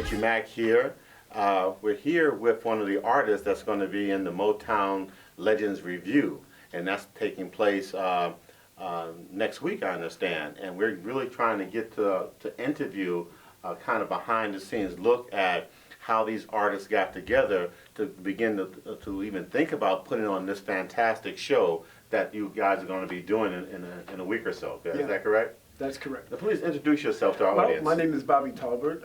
JtMac here. We're here with one of the artists that's going to be in the Motown Legends Revue, and that's taking place next week, I understand. And we're really trying to get to interview kind of behind the scenes look at how these artists got together to begin to even think about putting on this fantastic show that you guys are going to be doing in a week or so. Is that correct? That's correct. Now, please introduce yourself to our audience. My name is Bobby Talbert.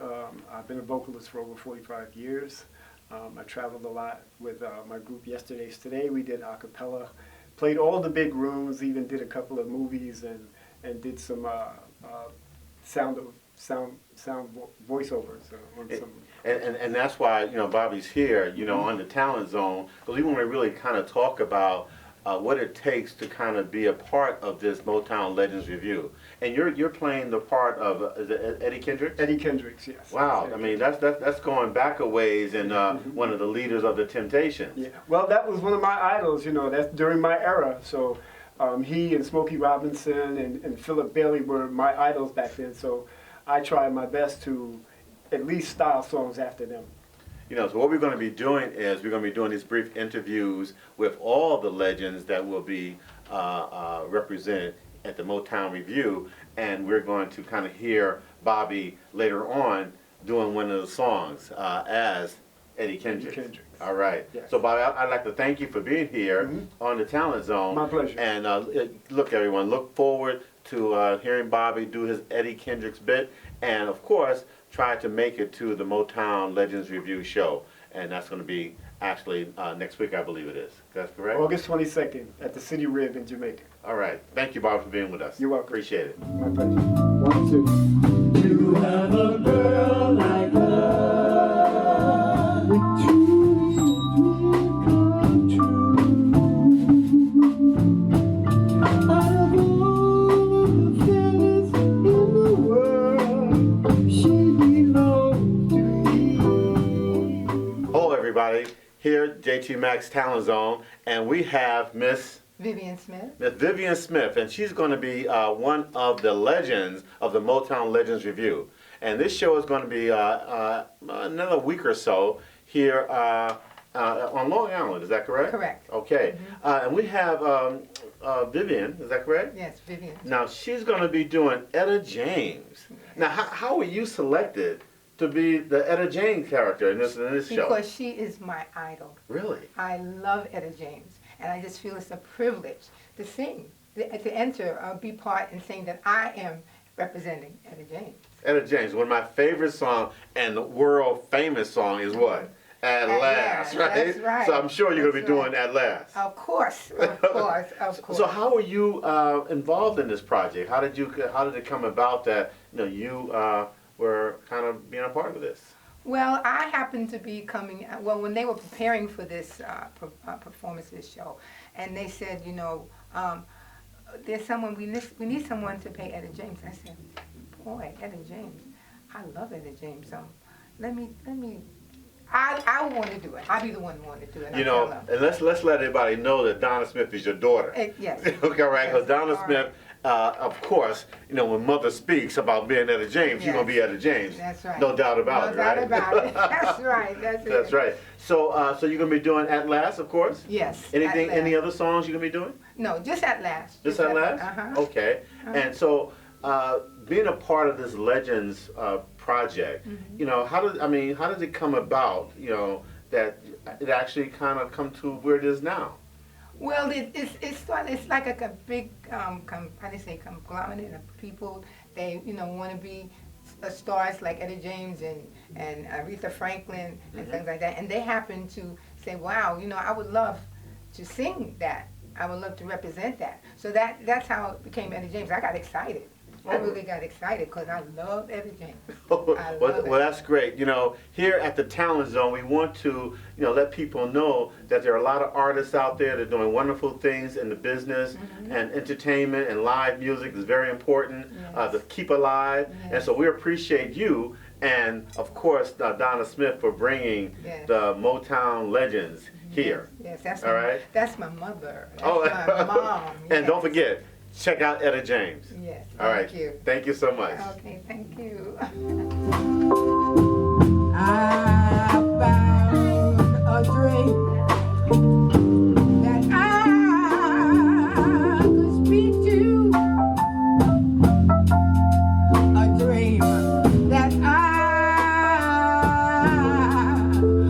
I've been a vocalist for over 45 years. I traveled a lot with my group Yesterday's Today. We did a cappella, played all the big rooms, even did a couple of movies and did some sound voiceovers on some. And that's why, Bobby's here, on the Talent Zone, because we want to really kind of talk about what it takes to kind of be a part of this Motown Legends Revue. And you're playing the part of, is it Eddie Kendricks? Eddie Kendricks, yes. Wow, I mean, that's going back a ways and one of the leaders of the Temptations. Yeah, well, that was one of my idols, that's during my era. So he and Smokey Robinson and Philip Bailey were my idols back then. So I tried my best to at least style songs after them. So what we're going to be doing is we're going to be doing these brief interviews with all the legends that will be represented at the Motown Revue, and we're going to kind of hear Bobby later on doing one of the songs as Eddie Kendricks. All right. Yes. So Bobby, I'd like to thank you for being here on the Talent Zone. My pleasure. And look, everyone, look forward to hearing Bobby do his Eddie Kendricks bit, and of course, try to make it to the Motown Legends Revue show. And that's going to be actually next week, I believe it is. That's correct? August 22nd at the CityRib in Jamaica. All right. Thank you, Bobby, for being with us. You're welcome. Appreciate it. My pleasure. 1, 2. You have a girl like her with two come true. Out of all the fellas in the world, she belongs to me. Hello, everybody. Here, JtMac's Talent Zone, and we have Miss Vivian Smith. Miss Vivian Smith, and she's going to be one of the legends of the Motown Legends Revue. And this show is going to be another week or so here on Long Island. Is that correct? Correct. Okay. And we have Vivian. Is that correct? Yes, Vivian. Now she's going to be doing Etta James. Now, how were you selected to be the Etta James character in this show? Because she is my idol. Really? I love Etta James, and I just feel it's a privilege to sing, to enter, be part and sing that I am representing Etta James. Etta James, one of my favorite songs and the world famous song is what? At Last, right? That's right. So I'm sure you're going to be doing At Last. Of course, of course, of course. So how were you involved in this project? How did it come about that you were kind of being a part of this? Well, I happened to be coming, when they were preparing for this performance of this show, and they said, there's someone, we need someone to play Etta James. I said, boy, Etta James, I love Etta James. I want to do it. I'll be the one who want to do it. And let's let everybody know that Donna Smith is your daughter. Yes. Okay, right? Because Yes. Donna All Smith, of course, when Mother speaks about being Etta James, Yes. you're gonna be Etta James. That's right. No doubt about it, right? No doubt about it. That's right. That's That's right. So, so you're gonna be doing At Last, of course. Yes. Anything? At Last. Any other songs you're gonna be doing? No, just At Last. Just At Last? Okay. And so, being a part of this Legends project, how did it come about? That it actually kind of come to where it is now. Well, it's like a big conglomerate of people. They want to be stars like Etta James and Aretha Franklin and things like that. And they happen to say, wow, I would love to sing that. I would love to represent that. So that's how it became Etta James. I got excited. I really got excited because I love Etta James. Well, that's great. Here at the Talent Zone, we want to, let people know that there are a lot of artists out there that are doing wonderful things in the business, and entertainment and live music is very important to keep alive. And so we appreciate you and, of course, Donna Smith for bringing the Motown Legends here. Yes, that's all right. That's my mother. That's my mom. And don't forget, check out Etta James. Yes. All right. Thank you. Thank you so much. Okay. Thank you. I found a dream that I could speak to, a dream that I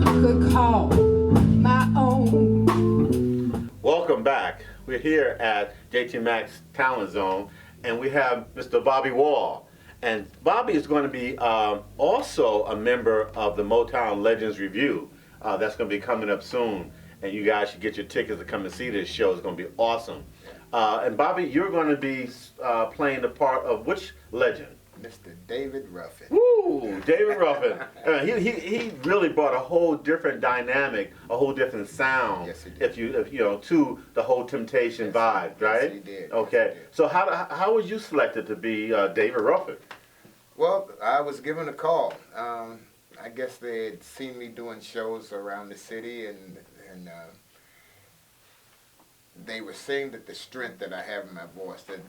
could call my own. Welcome back. We're here at JtMac's Talent Zone, and we have Mr. Bobby Wall. And Bobby is going to be also a member of the Motown Legends Revue. That's going to be coming up soon, and you guys should get your tickets to come and see this show. It's going to be awesome. And Bobby, you're going to be playing the part of which legend? Mr. David Ruffin. Woo, David Ruffin. He really brought a whole different dynamic, a whole different sound. Yes, he did. If you know, to the whole Temptation vibe, right? Yes, he did. Okay. Yes, he did. So how was you selected to be David Ruffin? Well, I was given a call. I guess they had seen me doing shows around the city, and they were saying that the strength that I have in my voice, that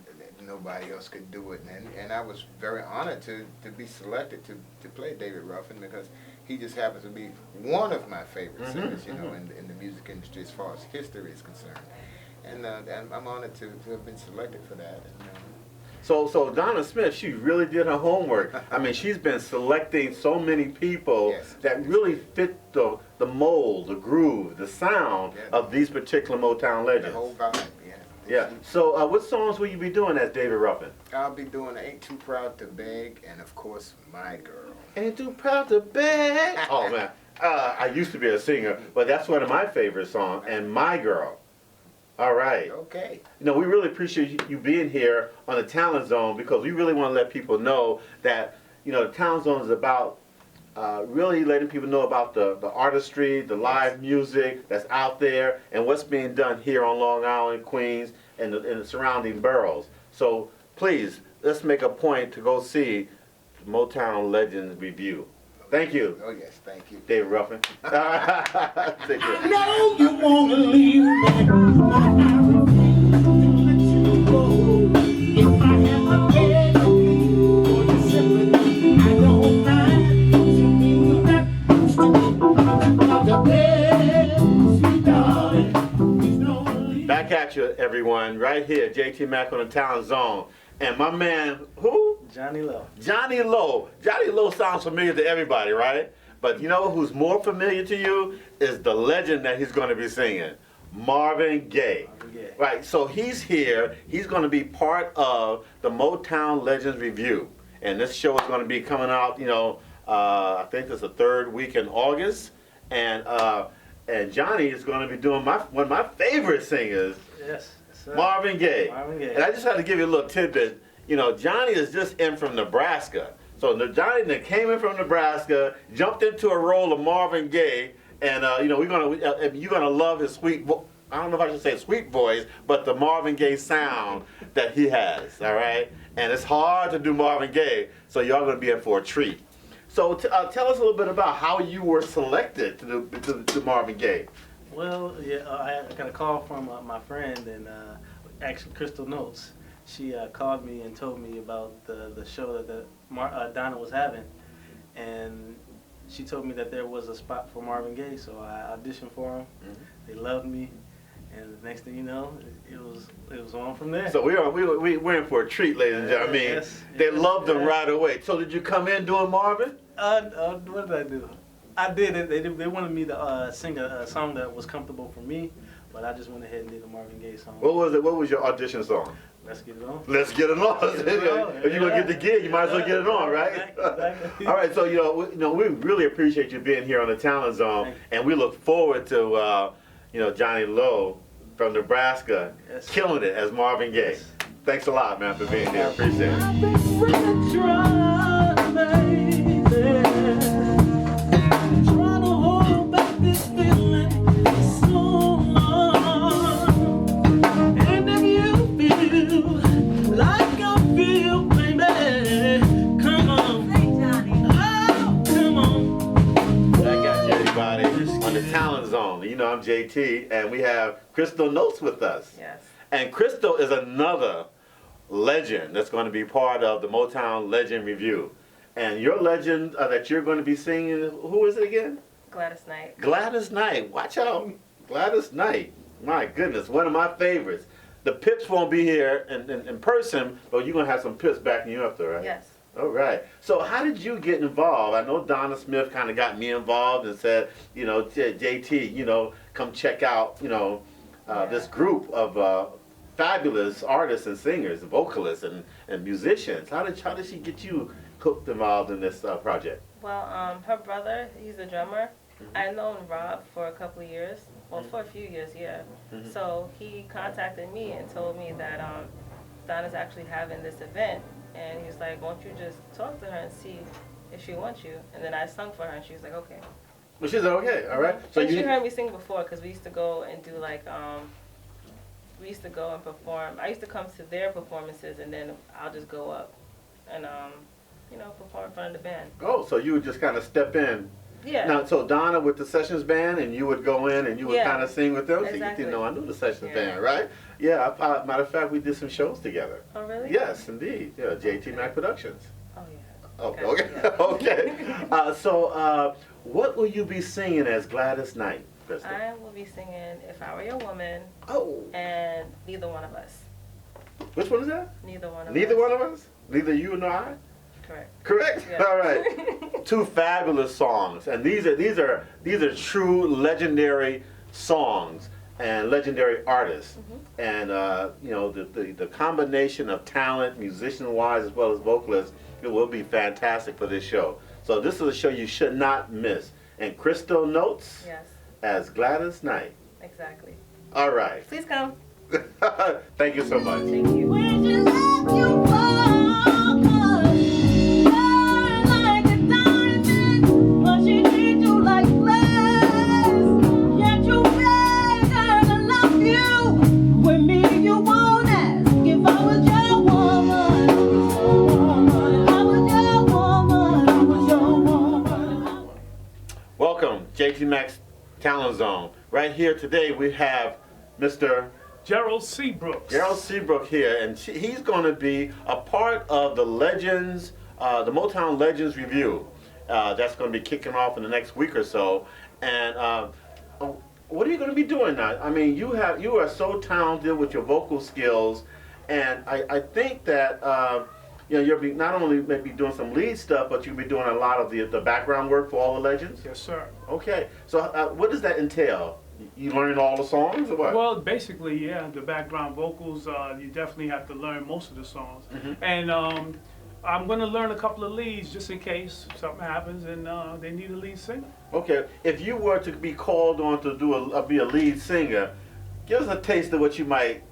nobody else could do it. And I was very honored to be selected to play David Ruffin, because he just happens to be one of my favorite singers, you know, in the music industry as far as history is concerned. And I'm honored to have been selected for that. So Donna Smith, she really did her homework. I mean, she's been selecting so many people Yes. that really fit the mold, the groove, the sound of these particular Motown legends. The whole vibe, yeah. Yeah. So what songs will you be doing as David Ruffin? I'll be doing Ain't Too Proud to Beg, and of course, My Girl. Ain't too proud to beg. Oh man, I used to be a singer, but that's one of my favorite songs. And My Girl. All right. Okay. You know, we really appreciate you being here on the Talent Zone, because we really want to let people know that, you know, the Talent Zone is about really letting people know about the artistry, the live music that's out there, and what's being done here on Long Island, Queens, and the surrounding boroughs. So please, let's make a point to go see the Motown Legends Revue. Thank you. Oh yes, thank you. David Ruffin. Take care. know you wanna leave me, but I refuse to let you go. If I have to beg you for your sympathy, I don't mind. To me, the bed, sweet darling, please don't leave. Back at you, everyone, right here, JtMac on the Talent Zone. And my man, who? Johnny Lowe. Johnny Lowe. Johnny Lowe sounds familiar to everybody, right? But you know who's more familiar to you is the legend that he's going to be singing, Marvin Gaye. Right, so he's here. He's going to be part of the Motown Legends Revue. And this show is going to be coming out, you know, I think it's the third week in August. And Johnny is going to be doing one of my favorite singers, Yes. Sir. Marvin Gaye. Marvin Gaye. And I just had to give you a little tidbit. You know, Johnny is just in from Nebraska. So Johnny that came in from Nebraska, jumped into a role of Marvin Gaye, and you know, you're gonna love his sweet. I don't know if I should say sweet voice, but the Marvin Gaye sound that he has. All right, and it's hard to do Marvin Gaye, so y'all gonna be in for a treat. So tell us a little bit about how you were selected to do Marvin Gaye. Well, yeah, I got a call from my friend, and actually Crystal Notes. She called me and told me about the show that Donna was having, and she told me that there was a spot for Marvin Gaye, so I auditioned for him. Mm-hmm. They loved me, and the next thing you know, it was on from there. So we're in for a treat, ladies and gentlemen. I mean, Yes, they yes, loved him yes. right away. So did you come in doing Marvin? What did I do? I did it. They wanted me to sing a song that was comfortable for me, but I just went ahead and did a Marvin Gaye song. What was it? What was your audition song? Let's get it on. Let's get it on. Get it on, If you're gonna get the gig, you might as well get it on, right? Exactly. All right. So we really appreciate you being here on the Talent Zone, Thank you. and we look forward to Johnny Lowe from Nebraska Yes. killing it as Marvin Gaye. Yes. Thanks a lot, man, for being here. Appreciate it. I've been really trying, baby, trying to hold back this feeling so long. And if you feel like I feel, baby, come on. Oh, come on. I got you, everybody, on the Talent Zone. You know I'm JT, and we have Crystal Notes with us. Yes. And Crystal is another legend that's going to be part of the Motown Legend Revue. And your legend that you're going to be singing, who is it again? Gladys Knight. Gladys Knight. Watch out. Gladys Knight. My goodness, one of my favorites. The Pips won't be here in person, but you're going to have some Pips backing you up there, right? Yes. All right. So how did you get involved? I know Donna Smith kind of got me involved and said, JT, come check out, this group of fabulous artists and singers, vocalists and musicians. How did she get you hooked involved in this project? Well, her brother, he's a drummer. I've known Rob for a couple of years. Well, for a few years, yeah. So he contacted me and told me that Donna's actually having this event. And he's like, won't you just talk to her and see if she wants you? And then I sung for her, and she was like, okay. Well, she said, okay, all right. So she heard me sing before, because we used to go and do we used to go and perform. I used to come to their performances, and then I'll just go up and, perform in front of the band. Oh, so you would just kind of step in. Yeah. Now, so Donna with the Sessions Band, and you would go in and you would kind of sing with them? Exactly. So you didn't know I knew the Sessions Band, right? Yeah, matter of fact, we did some shows together. Oh, really? Yes, indeed. Yeah, JtMac's Productions. Oh, yeah. Oh, Okay. okay. So what will you be singing as Gladys Knight, Krista? I will be singing If I Were Your Woman Oh, and Neither One of Us. which one is that? Neither one of us. Neither one of us? Neither you nor I? Correct. Correct? Yeah. All right. Two fabulous songs. And these are true legendary songs and legendary artists. And the combination of talent, musician-wise as well as vocalists, it will be fantastic for this show. So this is a show you should not miss. And Crystal Notes Yes, as Gladys Knight. exactly. All right. Please come. Thank you so much. Thank you. Where'd you let you fall? 'Cause you're like a diamond, but she treats you like glass. Yet you beg her to love you. With me, you won't ask if I was your woman. I was your woman. I was your woman. Welcome, JtMac's Talent Zone. Right here today we have Mr. Gerald Seabrook. Gerald Seabrook here, and he's going to be a part of the Legends, the Motown Legends Revue. That's going to be kicking off in the next week or so. And what are you going to be doing now? I mean, you are so talented with your vocal skills, and I think that you'll be not only maybe doing some lead stuff, but you'll be doing a lot of the background work for all the legends. Yes, sir. Okay, so what does that entail? You learn all the songs or what? Well, basically, yeah, the background vocals, you definitely have to learn most of the songs. And I'm going to learn a couple of leads just in case something happens and they need a lead singer. Okay, if you were to be called on to be a lead singer, give us a taste of what you might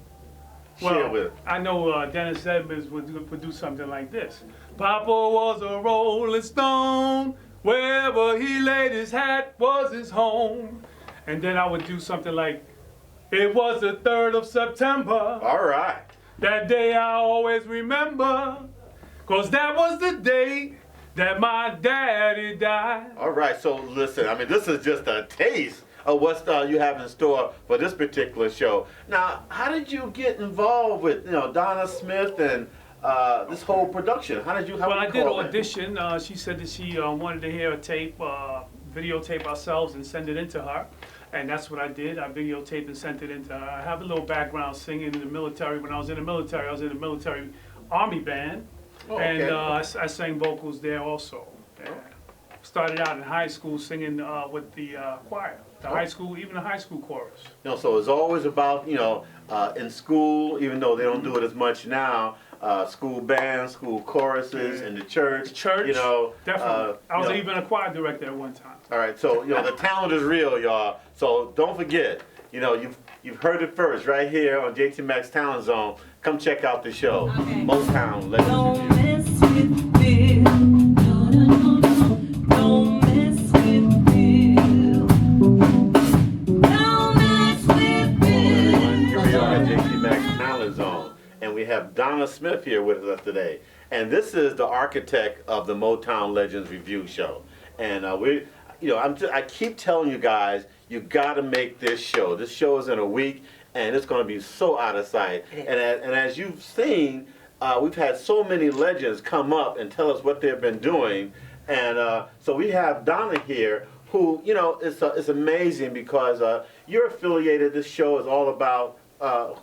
share with. I know Dennis Edmonds would do something like this. Papa was a rolling stone, wherever he laid his hat was his home. And then I would do something like, it was the 3rd of September. All right. That day I always remember, 'cause that was the day that my daddy died. All right, so listen, I mean, this is just a taste of what you have in store for this particular show. Now, how did you get involved with, Donna Smith and this whole production? How did you Well, I did call it? audition. She said that she wanted to hear a tape, videotape ourselves and send it in to her. And that's what I did. I videotaped and sent it in to her. I have a little background singing in the military. When I was in the military, I was in the military army band. Oh, And okay. I sang vocals there also. And started out in high school singing with the choir. Even the high school chorus. So it's always about, in school, even though they don't do it as much now, school bands, school choruses, in the church. Church, definitely. I was you know. even a choir director at one time. All right, so the talent is real, y'all. So don't forget, you've heard it first right here on JtMac's Talent Zone. Come check out the show, Motown Legends Don't Revue. mess with Bill. No, no, no, no. Don't mess with Bill. Don't mess with Bill. Here we are at JtMac's Talent Zone, and we have Donna Smith here with us today. And this is the architect of the Motown Legends Revue show. And I keep telling you guys, you got to make this show. This show is in a week, and it's going to be so out of sight. And as you've seen, we've had so many legends come up and tell us what they've been doing. And so we have Donna here, who, you know, it's amazing because you're affiliated. This show is all about,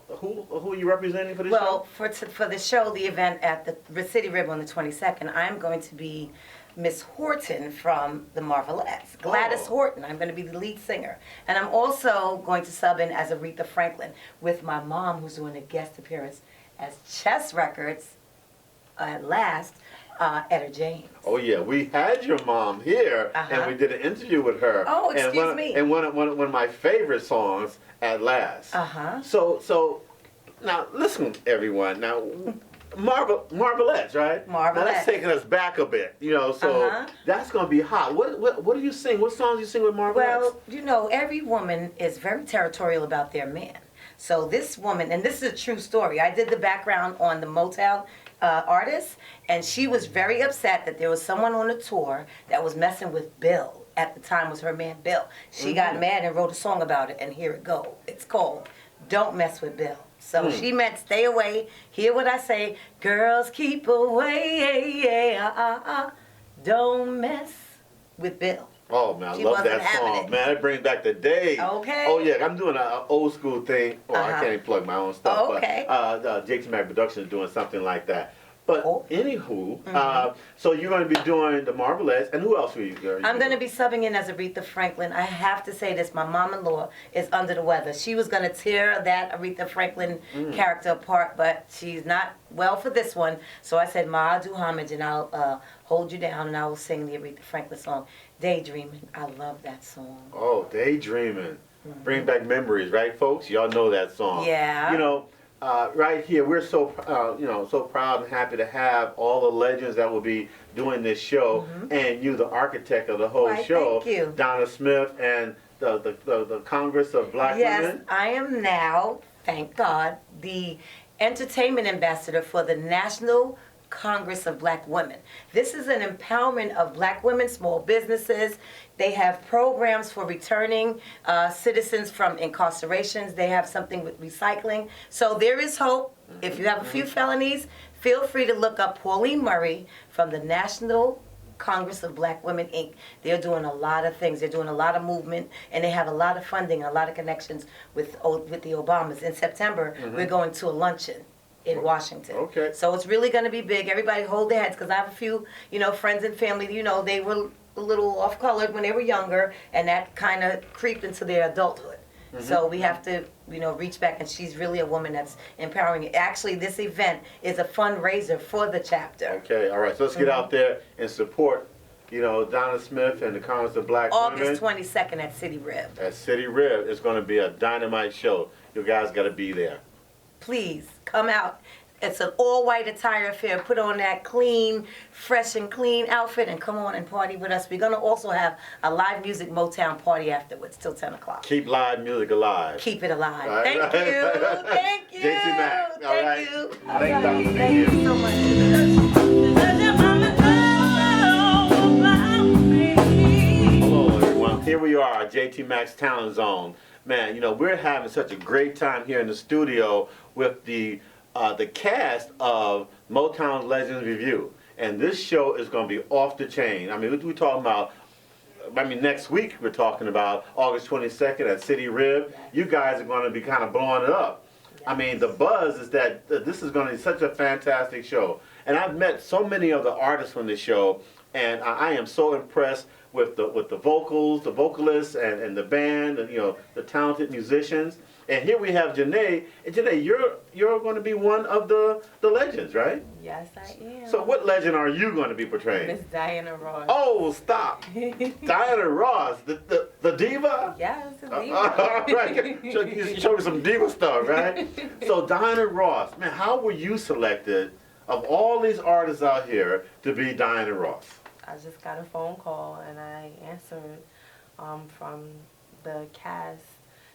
who are you representing for this show? Well, for the show, the event at the CityRib on the 22nd, I'm going to be Miss Horton from the Marvelettes. Gladys Horton. I'm going to be the lead singer. And I'm also going to sub in as Aretha Franklin with my mom, who's doing a guest appearance as Chess Records at last, Etta James. Oh yeah, we had your mom here, and we did an interview with her. Oh, excuse me. And one of my favorite songs, At Last. So now listen, everyone. Now, Marvelettes, right? Marvelettes. Now that's taking us back a bit, you know. So that's gonna be hot. What do you sing? What songs do you sing with Marvelettes? Well, you know, every woman is very territorial about their man. So this woman, and this is a true story. I did the background on the Motown artist, and she was very upset that there was someone on the tour that was messing with Bill. At the time was her man Bill. She got mad and wrote a song about it, and here it goes. It's called Don't Mess with Bill. So she meant stay away. Hear what I say. Girls keep away. Don't mess with Bill. Oh man, I She love wasn't that having song. it. Man, it brings back the days. Okay. Oh yeah, I'm doing an old school thing. Well, I can't even plug my own stuff. Okay. But JtMac's Productions is doing something like that. But anywho, so you're going to be doing the Marvelettes, and who else are you? I'm going to be subbing in as Aretha Franklin. I have to say this, my mom-in-law is under the weather. She was going to tear that Aretha Franklin character apart, but she's not well for this one. So I said, Ma, I'll do homage, and I'll hold you down, and I will sing the Aretha Franklin song, Daydreaming. I love that song. Oh, Daydreaming. Bring back memories, right, folks? Y'all know that song. Yeah. You know, right here, we're so so proud and happy to have all the legends that will be doing this show, and you, the architect of the whole show, thank you. Donna Smith, and the Congress of Black Women. Yes, I am now, thank God, the entertainment ambassador for the National Congress of Black Women. This is an empowerment of black women, small businesses. They have programs for returning citizens from incarcerations. They have something with recycling. So there is hope. If you have a few felonies, feel free to look up Pauline Murray from the National Congress of Black Women, Inc. They're doing a lot of things. They're doing a lot of movement, and they have a lot of funding, a lot of connections with the Obamas. In September, we're going to a luncheon in Washington. Okay. So it's really going to be big. Everybody hold their heads, because I have a few, friends and family, they were a little off-colored when they were younger, and that kind of creeped into their adulthood. So we have to, reach back, and she's really a woman that's empowering. Actually, this event is a fundraiser for the chapter. Okay, all right. So let's get out there and support, Donna Smith and the Congress of Black Women. August 22nd at CityRib. At CityRib, it's going to be a dynamite show. You guys got to be there. Please come out. It's an all-white attire affair. Put on that clean, fresh and clean outfit and come on and party with us. We're going to also have a live music Motown party afterwards till 10 o'clock. Keep live music alive. Keep it alive. All right. Thank you. Thank you. JtMac's. All right. Thank you. Thanks, Dr. Thank you so much. Hello, everyone. Here we are, JtMac's Talent Zone. Man, we're having such a great time here in the studio with the cast of Motown Legends Revue. And this show is going to be off the chain. I mean, we're talking about, next week we're talking about August 22nd at CityRib. You guys are going to be kind of blowing it up. I mean, the buzz is that this is going to be such a fantastic show. And I've met so many of the artists from this show, and I am so impressed with the vocals, the vocalists, and the band, and the talented musicians. And here we have Janae. And Janae, you're going to be one of the legends, right? Yes, I am. So what legend are you going to be portraying? Miss Diana Ross. Oh, stop. Diana Ross, the diva? Yes, the diva. All right. You showed me some diva stuff, right? So Diana Ross, man, how were you selected of all these artists out here to be Diana Ross? I just got a phone call and I answered from the cast.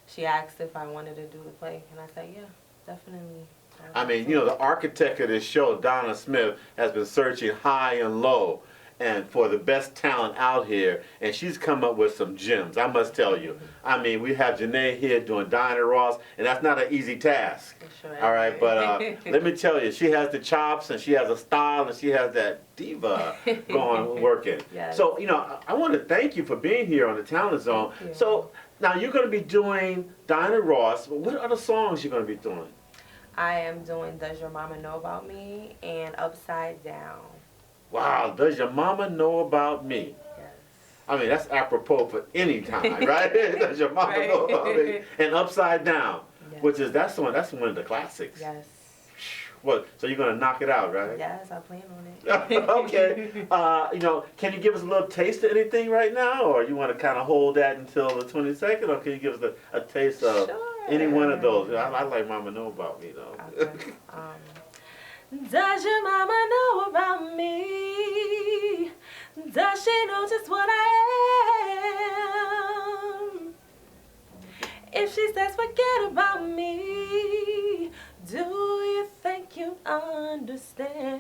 She asked if I wanted to do the play, and I said, yeah, definitely. I mean, the architect of this show, Donna Smith, has been searching high and low. and for the best talent out here, and she's come up with some gems, I must tell you. I mean, we have Janae here doing Diana Ross, and that's not an easy task. Sure. All right, but let me tell you, she has the chops, and she has a style, and she has that diva going working. Yes. So, you know, I want to thank you for being here on the Talent Zone. Thank you. So, now you're going to be doing Diana Ross, but what other songs you going to be doing? I am doing Does Your Mama Know About Me and Upside Down. Wow, does your mama know about me? Yes. I mean, that's apropos for any time, right? Does your mama know about me? And Upside Down, Yes. which is that's one of the classics. Yes. What? So you're gonna knock it out, right? Yes, I plan on it. Okay. You know, can you give us a little taste of anything right now, or you want to kind of hold that until the 22nd, or can you give us a taste of any one of those? I like Mama Know About Me though. Okay. Does your mama know about me? Does she know just what I am? If she says forget about me, do you think you understand?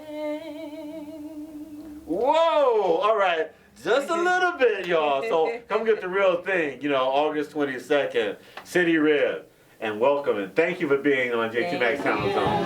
Whoa! All right, just a little bit, y'all. So come get the real thing. You know, August 22nd, CityRib, and welcome and thank you for being on JtMac's Talent Zone.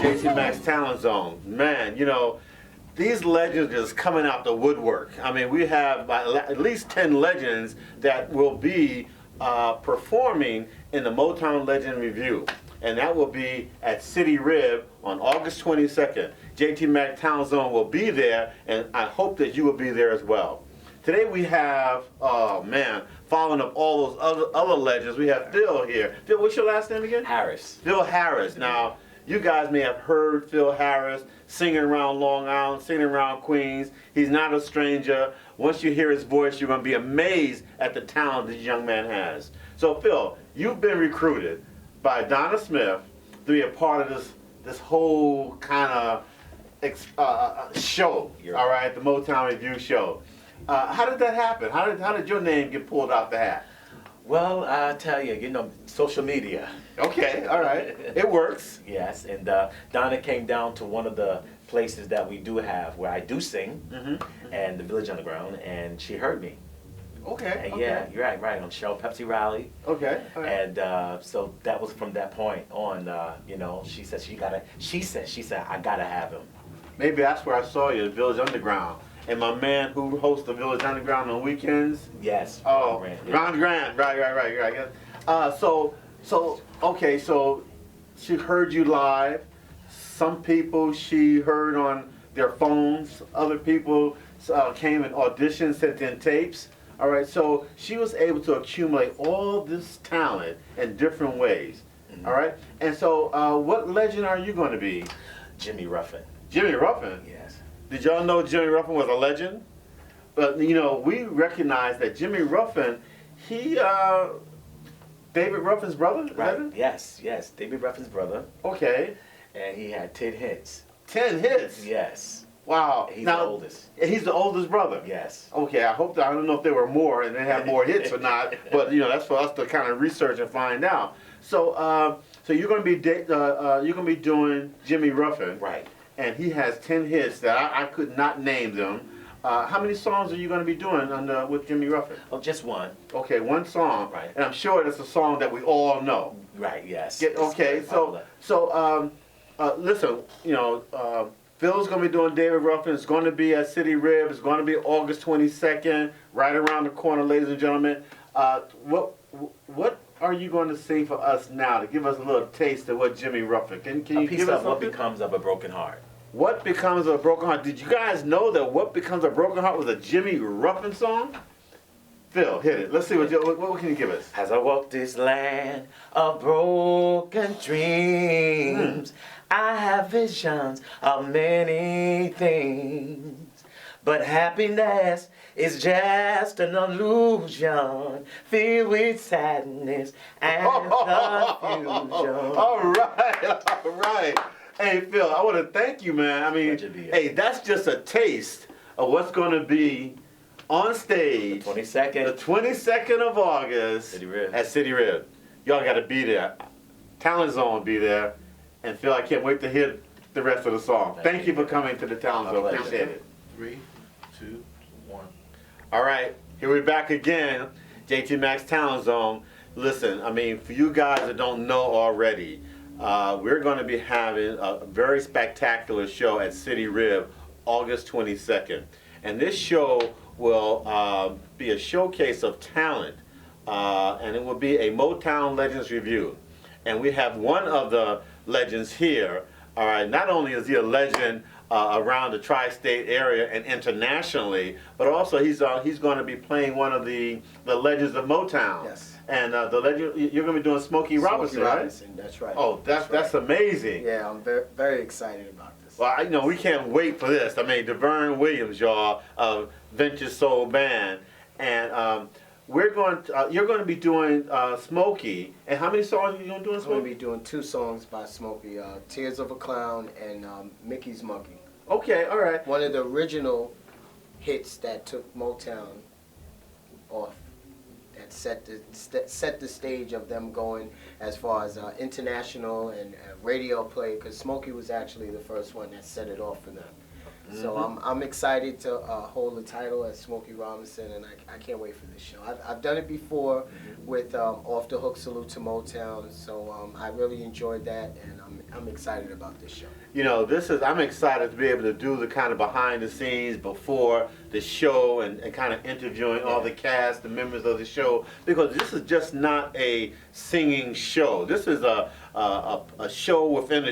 JtMac's Talent Zone. Man, you know, these legends is coming out the woodwork. I mean, we have at least 10 legends that will be performing in the Motown Legend Revue. And that will be at CityRib on August 22nd. JtMac's Talent Zone will be there, and I hope that you will be there as well. Today we have, oh man, following up all those other legends, we have Phil here. Phil, what's your last name again? Harris. Phil Harris. Now, you guys may have heard Phil Harris singing around Long Island, singing around Queens. He's not a stranger. Once you hear his voice, you're going to be amazed at the talent this young man has. So, Phil, you've been recruited by Donna Smith to be a part of this whole kind of show, all right, the Motown Revue show. How did that happen? How did your name get pulled out the hat? Well, I tell you, you know, social media. Okay, all right. It works. Yes, and Donna came down to one of the places that we do have where I do sing, and the Village Underground, and she heard me. Okay. And okay. yeah, you're right, on Shell Pepsi Rally. Okay. All right. And so that was from that point on, you know, she said, I gotta have him. Maybe that's where I saw you, the Village Underground. And my man who hosts the Village Underground on weekends. Yes. Oh, Ron Grant. Right. Okay, so she heard you live. Some people she heard on their phones. Other people came and auditioned, sent in tapes. All right, so she was able to accumulate all this talent in different ways. All right, and so what legend are you going to be? Jimmy Ruffin. Jimmy Ruffin? Yes. Did y'all know Jimmy Ruffin was a legend? But, you know, we recognize that Jimmy Ruffin, he, David Ruffin's brother? Right, yes, David Ruffin's brother. Okay. And he had 10 hits. 10 hits? Yes. Wow. He's now, the oldest. He's the oldest brother? Yes. Okay, I don't know if there were more and they had more hits or not, but, you know, that's for us to kind of research and find out. So, so you're going to be doing Jimmy Ruffin. Right. And he has 10 hits that I could not name them. How many songs are you going to be doing with Jimmy Ruffin? Oh, just one. Okay, one song. Right. And I'm sure it's a song that we all know. Right, yes. Okay, so listen, you know, Phil's going to be doing David Ruffin. It's going to be at CityRib. It's going to be August 22nd, right around the corner, ladies and gentlemen. What are you going to sing for us now to give us a little taste of what Jimmy Ruffin? Can you give us something? What Becomes of a Broken Heart. What Becomes of a Broken Heart? Did you guys know that What Becomes of a Broken Heart was a Jimmy Ruffin song? Phil, hit it. Let's see what can you give us? As I walk this land of broken dreams, I have visions of many things. But happiness is just an illusion filled with sadness and confusion. All right. Hey, Phil, I want to thank you, man. I mean, Pleasure to be here. hey, that's just a taste of what's going to be on stage 22nd. the 22nd of August CityRib. at CityRib. Y'all got to be there. Talent Zone will be there. And Phil, I can't wait to hear the rest of the song. Thank you for coming to the Talent My Zone. pleasure. Appreciate it. 3, 2, 1. All right, here we're back again. JtMac's Talent Zone. Listen, I mean, for you guys that don't know already, we're going to be having a very spectacular show at CityRib August 22nd. And this show will be a showcase of talent, and it will be a Motown Legends Revue. And we have one of the legends here. All right, not only is he a legend around the tri-state area and internationally, but also he's going to be playing one of the legends of Motown. Yes. And the legend, you're going to be doing Smokey Robinson, right? Robinson, that's right. Oh, that's amazing. Yeah, I'm very, very excited about this. Well, I know we can't wait for this. I mean, DeVern Williams, y'all, of Venture Soul Band, and you're going to be doing Smokey. And how many songs are you going to do in I'm going to Smokey? be doing 2 songs by Smokey, Tears of a Clown and Mickey's Monkey. Okay, all right. One of the original hits that took Motown off, that set the stage of them going as far as international and radio play, because Smokey was actually the first one that set it off for them. So I'm excited to hold the title as Smokey Robinson, and I can't wait for this show. I've done it before with Off the Hook Salute to Motown, so I really enjoyed that, and I'm excited about this show. You know, I'm excited to be able to do the kind of behind the scenes before the show and kind of interviewing all the cast, the members of the show, because this is just not a singing show. This is a show within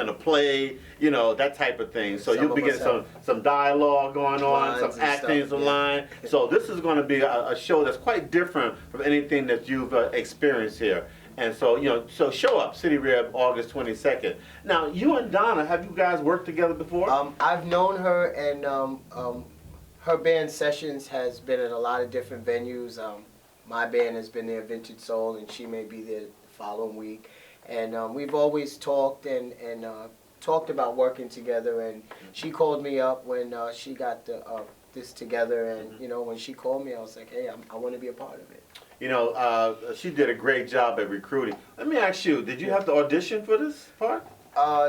a play, you know, that type of thing. So you'll be getting some dialogue going on, some acting, some line. So this is going to be a show that's quite different from anything that you've experienced here. And so, you know, so show up, CityRib, August 22nd. Now, you and Donna, have you guys worked together before? I've known her, and her band Sessions has been at a lot of different venues. My band has been there, Vintage Soul, and she may be there the following week. And we've always talked and talked about working together. And she called me up when she got this together. And, you know, when she called me, I was like, hey, I want to be a part of it. You know, she did a great job at recruiting. Let me ask you, did you have to audition for this part?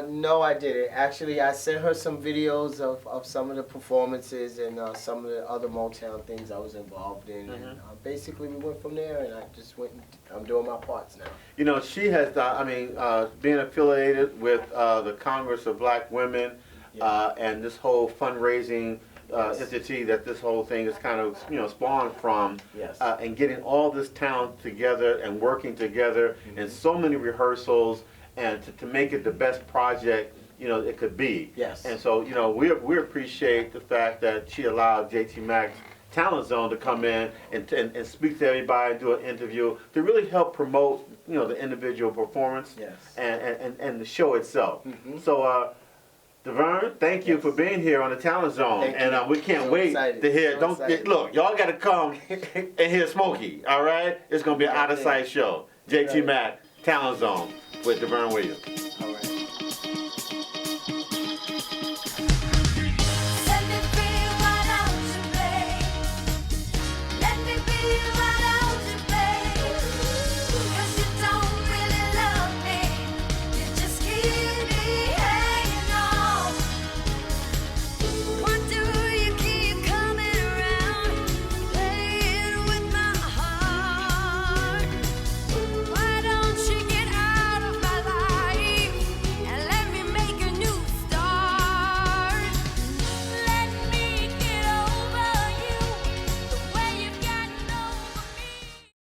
No, I didn't. Actually, I sent her some videos of some of the performances and some of the other Motown things I was involved in. And basically, we went from there, and I just went. I'm doing my parts now. You know, she has, being affiliated with the Congress of Black Women and this whole fundraising entity that this whole thing is kind of, you know, spawned from, and getting all this talent together and working together and so many rehearsals and to make it the best project, you know, it could be. Yes. And so, you know, we appreciate the fact that she allowed JtMac's Talent Zone to come in and speak to everybody and do an interview to really help promote, you know, the individual performance and the show itself. So, DeVern, thank you for being here on the Talent Zone, and we can't wait to hear. Look, y'all got to come and hear Smokey. All right, it's gonna be an out of sight show. JtMac Talent Zone with DeVern Williams.